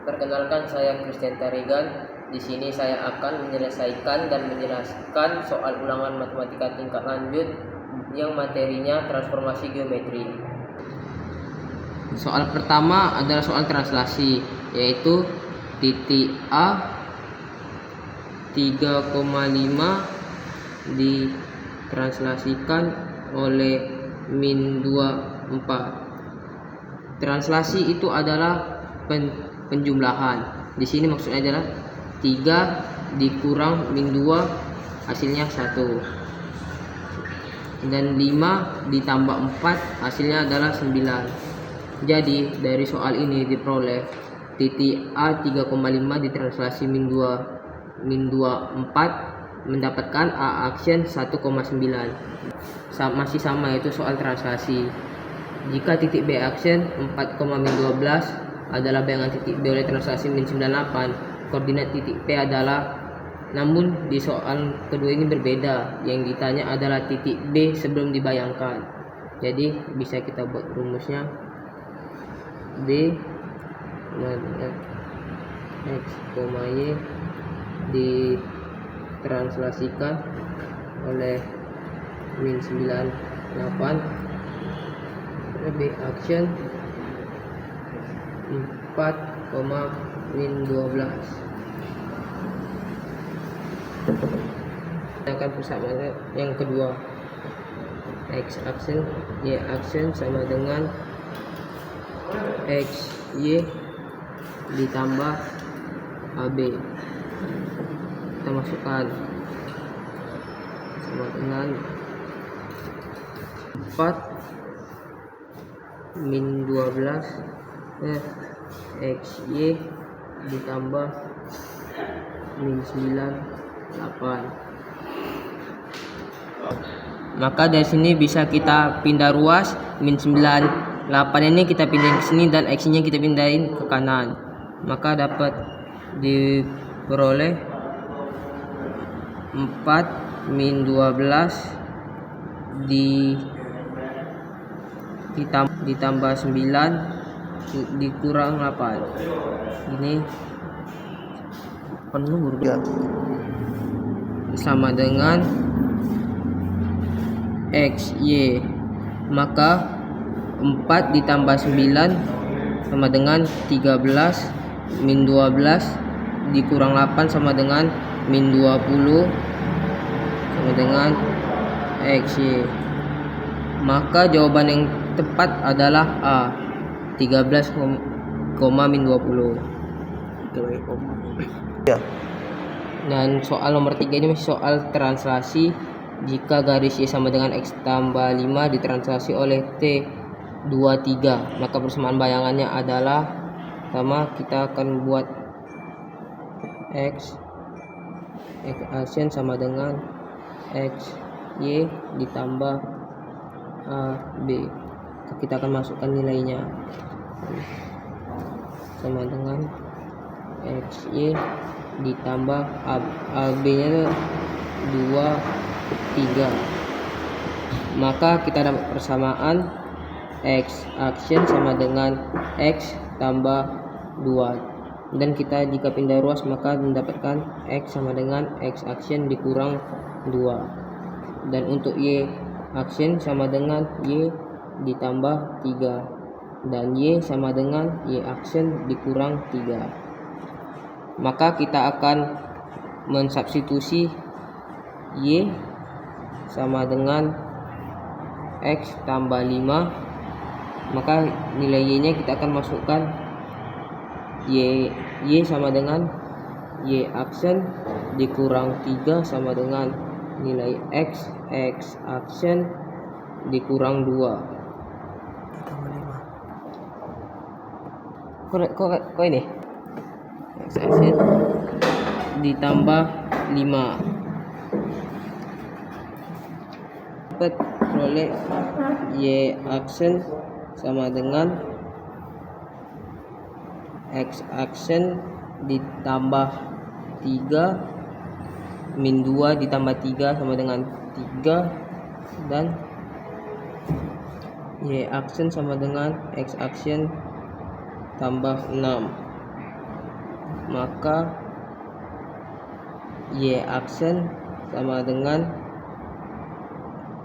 Perkenalkan, saya Christian Tarigan. Di sini saya akan menyelesaikan dan menjelaskan soal ulangan matematika tingkat lanjut yang materinya transformasi geometri. Soal pertama adalah soal translasi, yaitu titik A 3,5 ditranslasikan oleh min 24. Translasi itu adalah penjumlahan. Di sini maksudnya adalah 3 dikurang min 2 hasilnya 1. Dan 5 ditambah 4 hasilnya adalah 9. Jadi dari soal ini diperoleh titik A 3,5 ditranslasi min 24 mendapatkan A action 1,9. Masih sama, yaitu soal translasi. Jika titik B action 4,-12 adalah bayangan titik B oleh translasi min 98, koordinat titik P adalah, namun di soal kedua ini berbeda. Yang ditanya adalah titik B sebelum dibayangkan. Jadi bisa kita buat rumusnya D X, Y ditranslasikan oleh min 98 B action 4,-12. Akan persamaan yang kedua, X action Y action sama dengan X Y ditambah AB. Kita masukkan sama dengan 4-12 XY ditambah min 98. Maka dari sini bisa kita pindah ruas. Min 98 ini kita pindahin ke sini dan X nya kita pindahin ke kanan. Maka dapat diperoleh 4-12 ditambah 9 dikurang 8. Ini penuh sama dengan XY. Maka 4 ditambah 9 sama dengan 13, min 12 dikurang 8 sama dengan min 20 sama dengan XY. Maka jawaban yang tepat adalah A 13, min 20. Dan soal nomor 3 ini masih soal translasi. Jika garis Y sama dengan X tambah 5 ditranslasi oleh T 23, maka persamaan bayangannya adalah sama. Kita akan buat X action sama dengan X Y ditambah A B. Kita akan masukkan nilainya sama dengan X Y ditambah A B nya 2, 3. Maka kita dapat persamaan X action sama dengan X tambah 2. Dan kita jika pindah ruas maka mendapatkan X sama dengan X action dikurang 2. Dan untuk Y action sama dengan Y ditambah 3. Dan Y sama dengan Y action dikurang 3. Maka kita akan mensubstitusi Y sama dengan X tambah 5. Maka nilai Y nya kita akan masukkan Y sama dengan Y action dikurang 3 sama dengan nilai X action dikurang 2. Kok ini X action ditambah 5. Dapat oleh Y action sama dengan X action ditambah 3 min 2 ditambah 3 sama dengan 3. Dan Y action sama dengan X action tambah 6. maka Y aksen sama dengan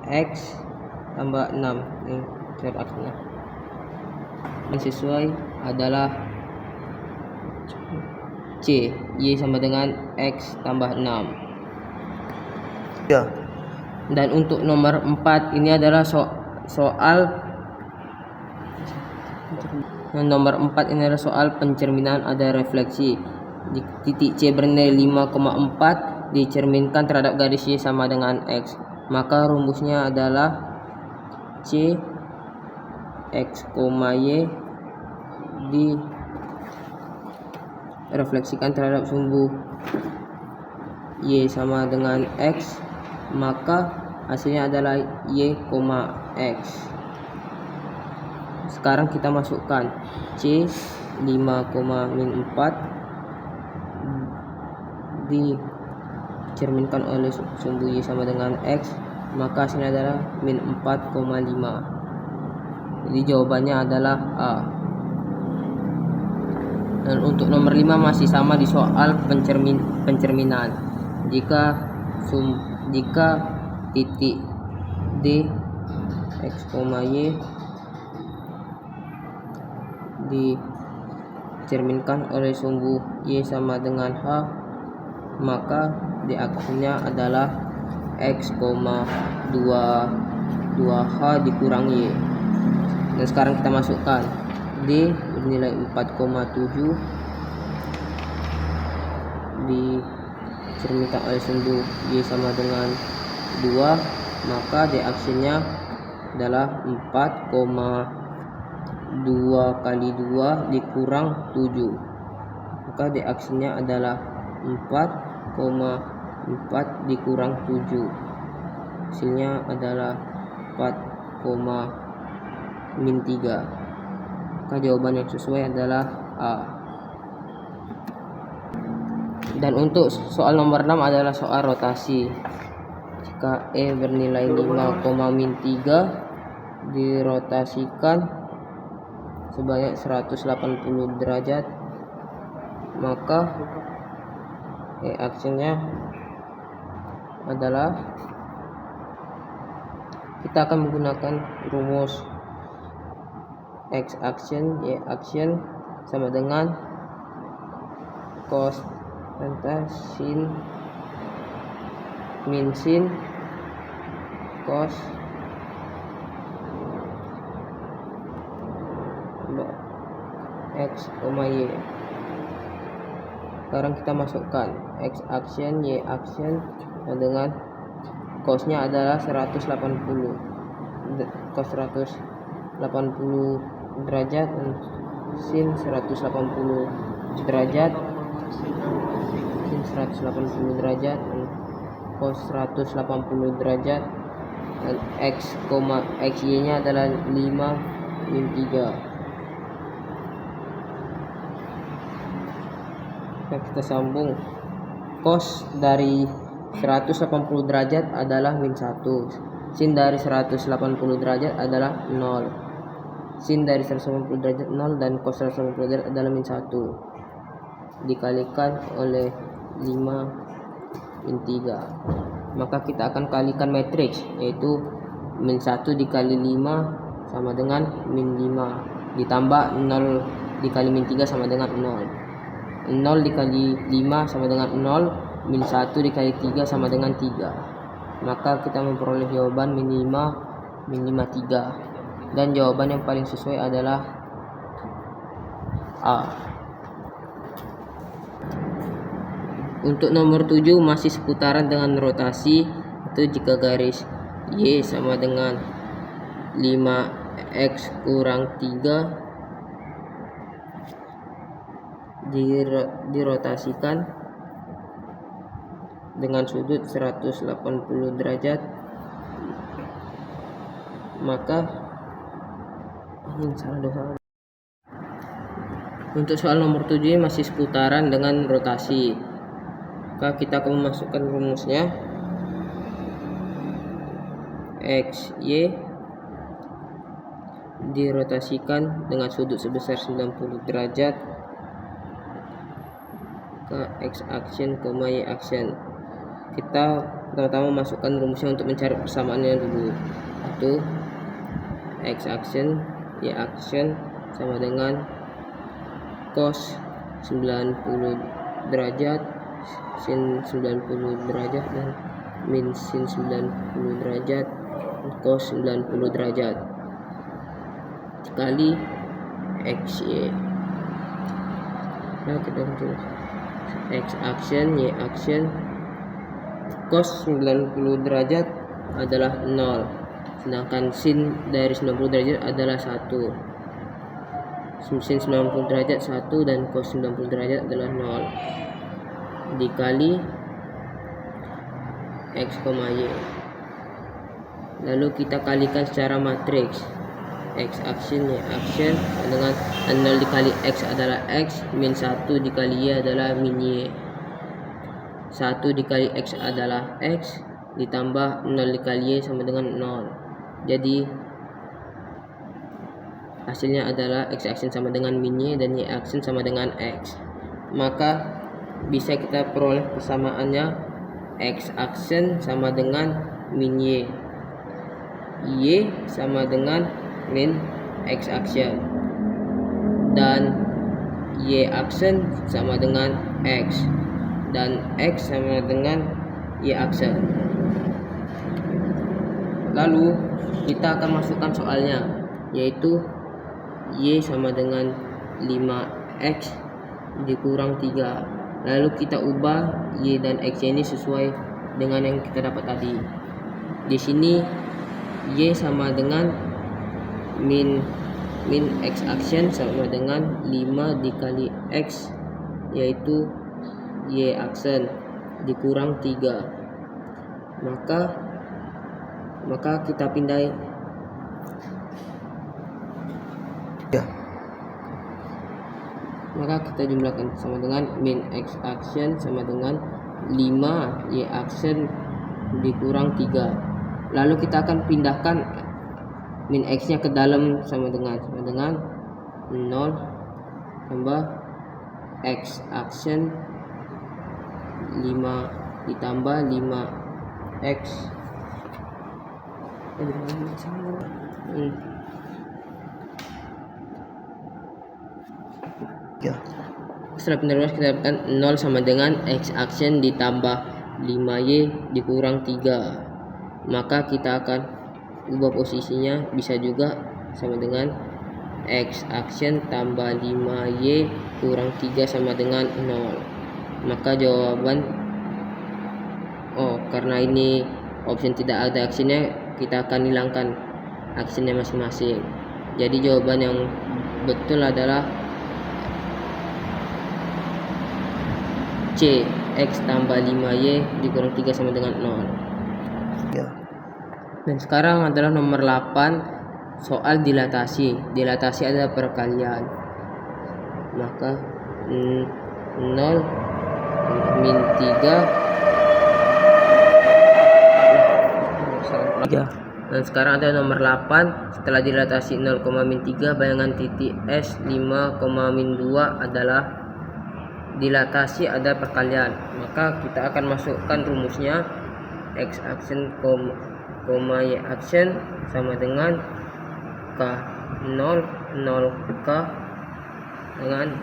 X tambah 6. Ini aksennya. Yang sesuai adalah C, Y sama dengan X tambah 6. Ya. Dan untuk nomor 4 ini adalah soal pencerminan ada refleksi. Titik C bernilai 5,4 dicerminkan terhadap garis Y sama dengan X. Maka rumusnya adalah C X, Y direfleksikan terhadap sumbu Y sama dengan X, maka hasilnya adalah Y, X. Sekarang kita masukkan C 5,4 dicerminkan oleh sumbu Y sama dengan X, maka hasilnya adalah min 4,5. Jadi jawabannya adalah A. Dan untuk nomor 5 masih sama di soal pencerminan. Jika titik D X, Y dicerminkan oleh sumbu Y sama dengan H, maka D aksennya adalah X, 2H dikurang Y. Dan sekarang kita masukkan D bernilai 4,7 dicerminkan oleh sumbu Y sama dengan 2, maka D aksennya adalah 4,2 kali 2 dikurang 7, maka D aksennya adalah 4,4 dikurang 7, hasilnya adalah 4,-3. Maka jawaban yang sesuai adalah A. Dan untuk soal nomor 6 adalah soal rotasi. Jika E bernilai 5,-3 dirotasikan sebanyak 180 derajat, maka E aksennya adalah, kita akan menggunakan rumus X aksen Y aksen sama dengan cos pantah sin min sin cos X, Y. Sekarang kita masukkan X aksen Y aksen dengan cosnya adalah 180, cos 180 derajat dan sin 180 derajat, sin 180 derajat dan cos 180 derajat, dan X, Y nya adalah 5/3. Kita sambung. Cos dari 180 derajat adalah -1. Sin dari 180 derajat adalah 0. Sin dari 180 derajat 0 dan cos 180 derajat adalah -1. Dikalikan oleh 5/3. Maka kita akan kalikan matriks, yaitu -1 dikali 5 sama dengan -5, ditambah 0 dikali -3 sama dengan 0. 0 dikali 5 sama dengan 0, -1 dikali 3 sama dengan 3. Maka kita memperoleh jawaban -3. Dan jawaban yang paling sesuai adalah A. Untuk nomor 7 masih seputaran dengan rotasi. Itu jika garis Y sama dengan 5X kurang 3 dirotasikan dengan sudut 180 derajat, maka untuk soal nomor 7 masih seputaran dengan rotasi. Maka kita akan memasukkan rumusnya. X, Y dirotasikan dengan sudut sebesar 90 derajat ke X action, Y action. Kita pertama-tama masukkan rumusnya untuk mencari persamaannya dulu. Itu X action, Y action sama dengan cos 90 derajat sin 90 derajat dan min sin 90 derajat cos 90 derajat dikali XY. Nah, kita tulis X action, Y action. Cos 90 derajat adalah 0, sedangkan sin dari 90 derajat adalah 1. Sin 90 derajat 1 dan cos 90 derajat adalah 0 dikali X, Y. Lalu kita kalikan secara matriks. X action, Y action dengan 0 dikali X adalah X, min 1 dikali Y adalah min Y. 1 dikali X adalah X, ditambah 0 dikali Y sama dengan 0. Jadi hasilnya adalah X action sama dengan min Y dan Y action sama dengan X. Maka bisa kita peroleh persamaannya X action sama dengan min Y, Y sama dengan min X action, dan Y action sama dengan X, dan X sama dengan Y action. Lalu kita akan masukkan soalnya, yaitu Y sama dengan 5X dikurang 3. Lalu kita ubah Y dan X ini sesuai dengan yang kita dapat tadi. Di sini Y sama dengan min X action sama dengan 5 dikali X, yaitu Y action dikurang 3. Maka kita pindai ya. Maka kita jumlahkan sama dengan min X action sama dengan 5 Y action dikurang 3. Lalu kita akan pindahkan min X nya ke dalam sama dengan 0 tambah X action 5 ditambah 5X ya. Setelah pindah kita dapatkan 0 sama dengan X action ditambah 5Y dikurang 3. Maka kita akan ubah posisinya, bisa juga sama dengan X action tambah 5Y kurang 3 sama dengan 0. Maka jawaban, karena ini option tidak ada actionnya, kita akan hilangkan actionnya masing-masing. Jadi jawaban yang betul adalah C, X tambah 5Y dikurang 3 sama dengan 0 ya. Dan sekarang adalah nomor 8, soal dilatasi. Dilatasi adalah perkalian. Maka 0 min 3 ya. Dan sekarang ada nomor 8, setelah dilatasi 0, min 3 bayangan titik S 5, min 2 adalah dilatasi ada perkalian. Maka kita akan masukkan rumusnya X action, Y action sama dengan K 0 K dengan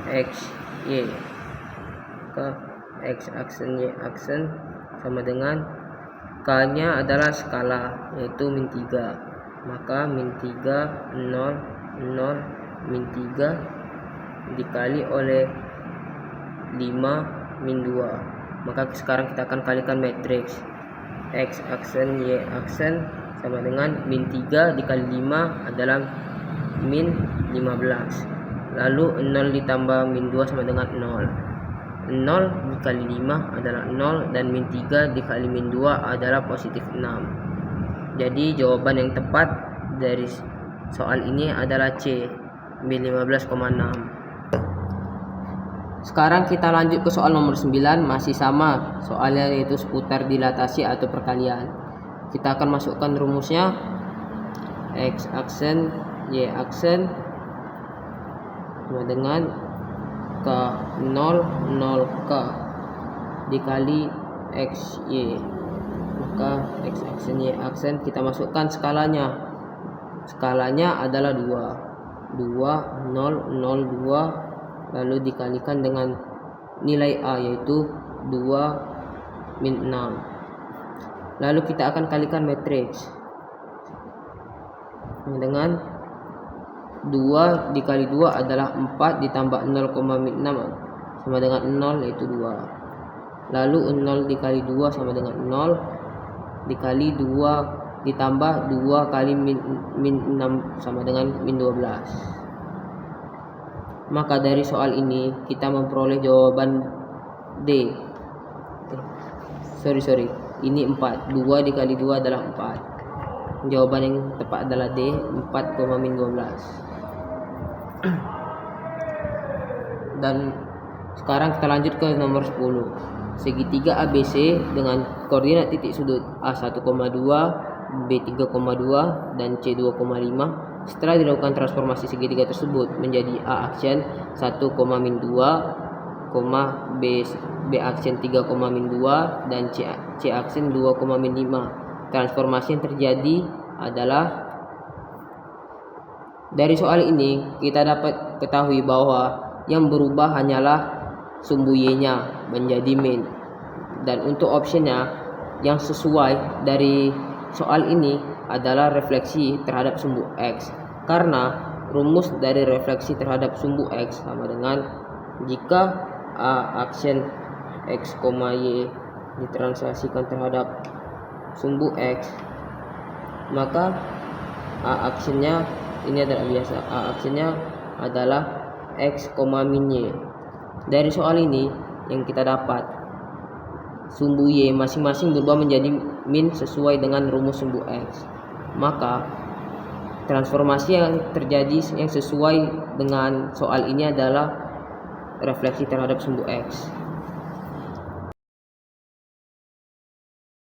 X Y. X action, Y action sama dengan K nya adalah skala, yaitu min 3. Maka min 3 0 0 min 3 dikali oleh 5 min 2. Maka sekarang kita akan kalikan matriks. X action, Y action sama dengan min 3 dikali 5 adalah min 15. Lalu 0 ditambah min 2 sama dengan 0. 0 dikali 5 adalah 0 dan min 3 dikali min 2 adalah positif 6. Jadi jawaban yang tepat dari soal ini adalah C, min 15,6. Sekarang kita lanjut ke soal nomor 9, masih sama soalnya, yaitu seputar dilatasi atau perkalian. Kita akan masukkan rumusnya X action, Y action sama dengan K 0 K dikali XY. Maka X aksen Y aksen kita masukkan skalanya. Skalanya adalah 2, 0, 0, 2, lalu dikalikan dengan nilai A yaitu 2 min 6. Lalu kita akan kalikan matriks dengan 2 dikali 2 adalah 4 ditambah 0, min 6 sama dengan 0 yaitu 2. Lalu 0 dikali 2 sama dengan 0 dikali 2 ditambah 2 kali min 6 sama dengan min 12. Maka dari soal ini kita memperoleh jawaban D. Sorry. Ini 4. 2 dikali 2 adalah 4. Jawaban yang tepat adalah D, 4, min 12. Dan sekarang kita lanjut ke nomor 10. Segitiga ABC dengan koordinat titik sudut A1,2, B3,2 dan C2,5. Setelah dilakukan transformasi segitiga tersebut menjadi A aksen 1, min 2, B aksen 3, min 2 dan C aksen 2, min 5. Transformasi yang terjadi adalah, dari soal ini kita dapat ketahui bahwa yang berubah hanyalah sumbu Y-nya menjadi min. Dan untuk optionnya yang sesuai dari soal ini adalah refleksi terhadap sumbu X. Karena rumus dari refleksi terhadap sumbu X sama dengan jika A aksen X, Y ditranslasikan terhadap sumbu X, maka A aksennya ini adalah biasa. A aksennya adalah X, min Y. Dari soal ini yang kita dapat sumbu Y masing-masing berubah menjadi min sesuai dengan rumus sumbu X. Maka transformasi yang terjadi yang sesuai dengan soal ini adalah refleksi terhadap sumbu X.